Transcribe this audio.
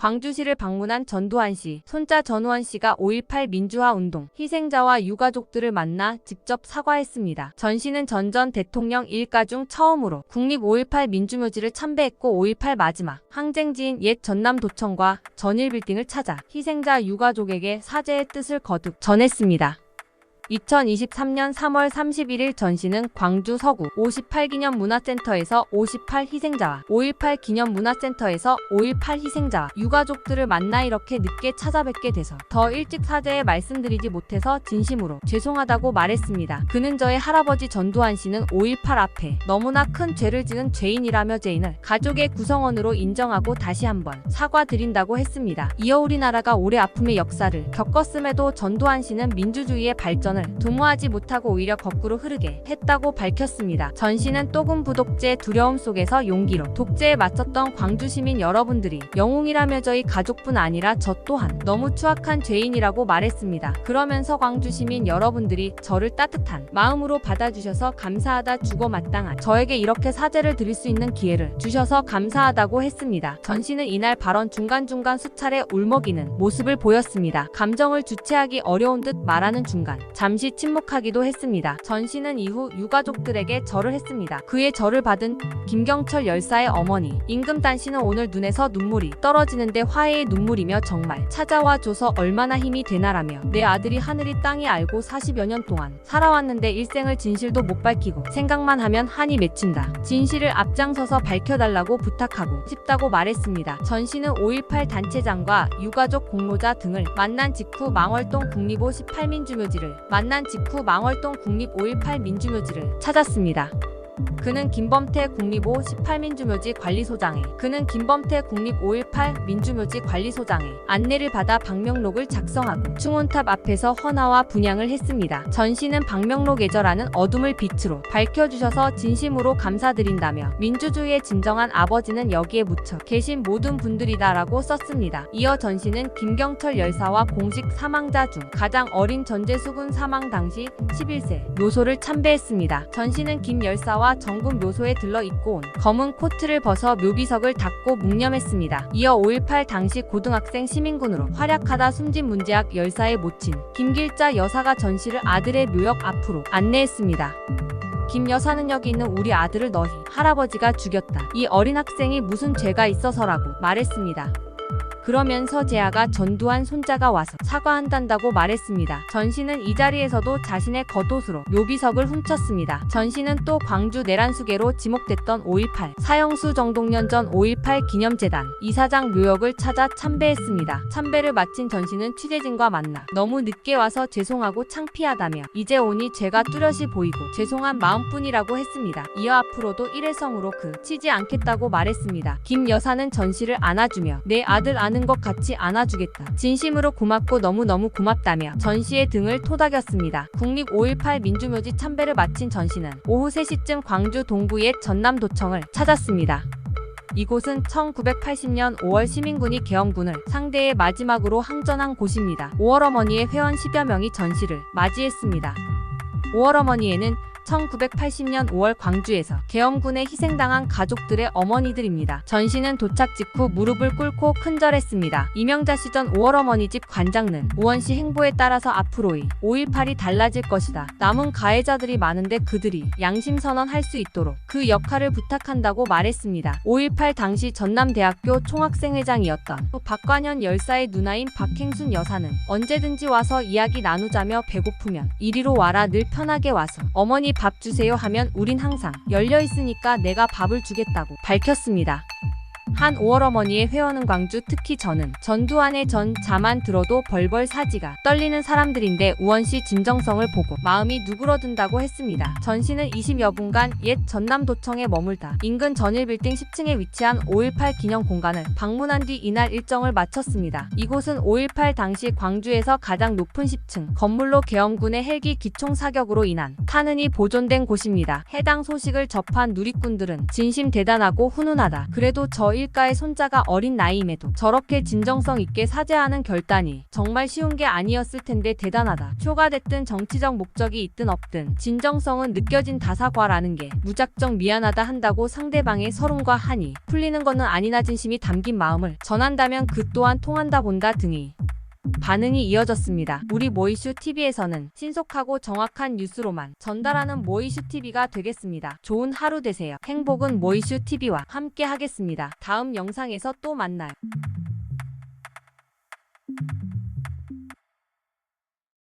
광주시를 방문한 전두환 씨, 손자 전우원 씨가 5.18 민주화 운동 희생자와 유가족들을 만나 직접 사과했습니다. 전 씨는 전 대통령 일가 중 처음으로 국립 5.18 민주묘지를 참배했고 5.18 마지막 항쟁지인 옛 전남도청과 전일빌딩을 찾아 희생자 유가족에게 사죄의 뜻을 거듭 전했습니다. 2023년 3월 31일 전 씨는 광주 서구 58기념 문화센터에서 58 희생자와 5.18 기념 문화센터에서 5.18 희생자와 유가족들을 만나 이렇게 늦게 찾아뵙게 돼서 더 일찍 사죄의 말씀드리지 못해서 진심으로 죄송하다고 말했습니다. 그는 저의 할아버지 전두환 씨는 5.18 앞에 너무나 큰 죄를 지은 죄인이라며 죄인을 가족의 구성원으로 인정하고 다시 한번 사과드린다고 했습니다. 이어 우리나라가 오래 아픔의 역사를 겪었음에도 전두환 씨는 민주주의의 발전을 도모하지 못하고 오히려 거꾸로 흐르게 했다고 밝혔습니다. 전 씨는 또군 부독재 두려움 속에서 용기로 독재에 맞섰던 광주 시민 여러분들이 영웅이라며 저희 가족뿐 아니라 저 또한 너무 추악한 죄인이라고 말했습니다. 그러면서 광주 시민 여러분들이 저를 따뜻한 마음으로 받아주셔서 감사하다 주고마땅한 저에게 이렇게 사죄를 드릴 수 있는 기회를 주셔서 감사하다고 했습니다. 전 씨는 이날 발언 중간중간 수차례 울먹이는 모습을 보였습니다. 감정을 주체하기 어려운 듯 말하는 중간 잠시 침묵하기도 했습니다. 전 씨는 이후 유가족들에게 절을 했습니다. 그의 절을 받은 김경철 열사의 어머니 임금단 씨는 오늘 눈에서 눈물이 떨어지는데 화해의 눈물이며 정말 찾아와줘서 얼마나 힘이 되나라며 내 아들이 하늘이 땅이 알고 40여 년 동안 살아왔는데 일생을 진실도 못 밝히고 생각만 하면 한이 맺힌다. 진실을 앞장서서 밝혀달라고 부탁하고 싶다고 말했습니다. 전 씨는 5.18 단체장과 유가족 공로자 등을 만난 직후 망월동 국립 58 민주묘지를 국립 5.18 민주묘지를 찾았습니다. 그는 김범태 국립 58 민주묘지 관리소장에 안내를 받아 방명록을 작성하고 충원탑 앞에서 헌화와 분향을 했습니다. 전 씨는 방명록 예절하는 어둠을 빛으로 밝혀주셔서 진심으로 감사드린다며 민주주의의 진정한 아버지는 여기에 묻혀 계신 모든 분들이다라고 썼습니다. 이어 전 씨는 김경철 열사와 공식 사망자 중 가장 어린 전재수군 사망 당시 11세 묘소를 참배했습니다. 전 씨는 김 열사와 정군 묘소에 들러 입고 온 검은 코트를 벗어 묘비석을 닫고 묵념했습니다. 이어 5.18 당시 고등학생 시민군으로 활약하다 숨진 문재학 열사의 모친 김길자 여사가 전 씨를 아들의 묘역 앞으로 안내했습니다. 김 여사는 여기 있는 우리 아들을 너희 할아버지가 죽였다. 이 어린 학생이 무슨 죄가 있어서라고 말했습니다. 그러면서 재아가 전두환 손자가 와서 사과한단다고 말했습니다. 전 씨는 이 자리에서도 자신의 겉옷으로 묘비석을 훔쳤습니다. 전 씨는 또 광주 내란수계로 지목됐던 5.18 사형수 정동년 전 5.18 기념재단 이사장 묘역을 찾아 참배했습니다. 참배를 마친 전 씨는 취재진과 만나 너무 늦게 와서 죄송하고 창피하다며 이제 오니 죄가 뚜렷이 보이고 죄송한 마음뿐이라고 했습니다. 이어 앞으로도 일회성으로 그치지 않겠다고 말했습니다. 김 여사는 전 씨를 안아주며 내 아들 아는 것 같이 안아주겠다. 진심으로 고맙고 너무너무 고맙다며 전 씨의 등을 토닥였습니다. 국립 5.18 민주묘지 참배를 마친 전 씨는 오후 3시쯤 광주 동구 옛 전남도청을 찾았습니다. 이곳은 1980년 5월 시민군이 계엄군을 상대해 마지막으로 항전한 곳입니다. 5월 어머니의 회원 10여 명이 전 씨를 맞이했습니다. 5월 어머니에는 1980년 5월 광주에서 계엄군에 희생당한 가족들의 어머니들입니다. 전 씨는 도착 직후 무릎을 꿇고 큰절했습니다. 이명자 씨 전 5월 어머니 집 관장는 우원 씨 행보에 따라서 앞으로의 5.18이 달라질 것이다. 남은 가해자들이 많은데 그들이 양심선언할 수 있도록 그 역할을 부탁한다고 말했습니다. 5.18 당시 전남대학교 총학생회장이었던 박관현 열사의 누나인 박행순 여사는 언제든지 와서 이야기 나누자며 배고프면 이리로 와라 늘 편하게 와서 어머니 밥 주세요 하면 우린 항상 열려 있으니까 내가 밥을 주겠다고 밝혔습니다. 한 5월 어머니의 회원은 광주 특히 저는 전두환의 전 자만 들어도 벌벌 사지가 떨리는 사람들인데 우원 씨 진정성을 보고 마음이 누그러든다고 했습니다. 전 씨는 20여 분간 옛 전남도청에 머물다 인근 전일빌딩 10층에 위치한 5.18 기념 공간을 방문한 뒤 이날 일정을 마쳤습니다. 이곳은 5.18 당시 광주에서 가장 높은 10층 건물로 계엄군의 헬기 기총 사격으로 인한 탄흔이 보존된 곳입니다. 해당 소식을 접한 누리꾼들은 진심 대단하고 훈훈하다. 그래도 저 일가의 손자가 어린 나이임에도 저렇게 진정성 있게 사죄하는 결단이 정말 쉬운 게 아니었을 텐데 대단하다. 쇼가 됐든 정치적 목적이 있든 없든 진정성은 느껴진 다사과라는 게 무작정 미안하다 한다고 상대방의 서름과 한이 풀리는 거는 아니나 진심이 담긴 마음을 전한다면 그 또한 통한다 본다 등의 반응이 이어졌습니다. 우리 모이슈 TV에서는 신속하고 정확한 뉴스로만 전달하는 모이슈 TV가 되겠습니다. 좋은 하루 되세요. 행복은 모이슈 TV와 함께 하겠습니다. 다음 영상에서 또 만나요.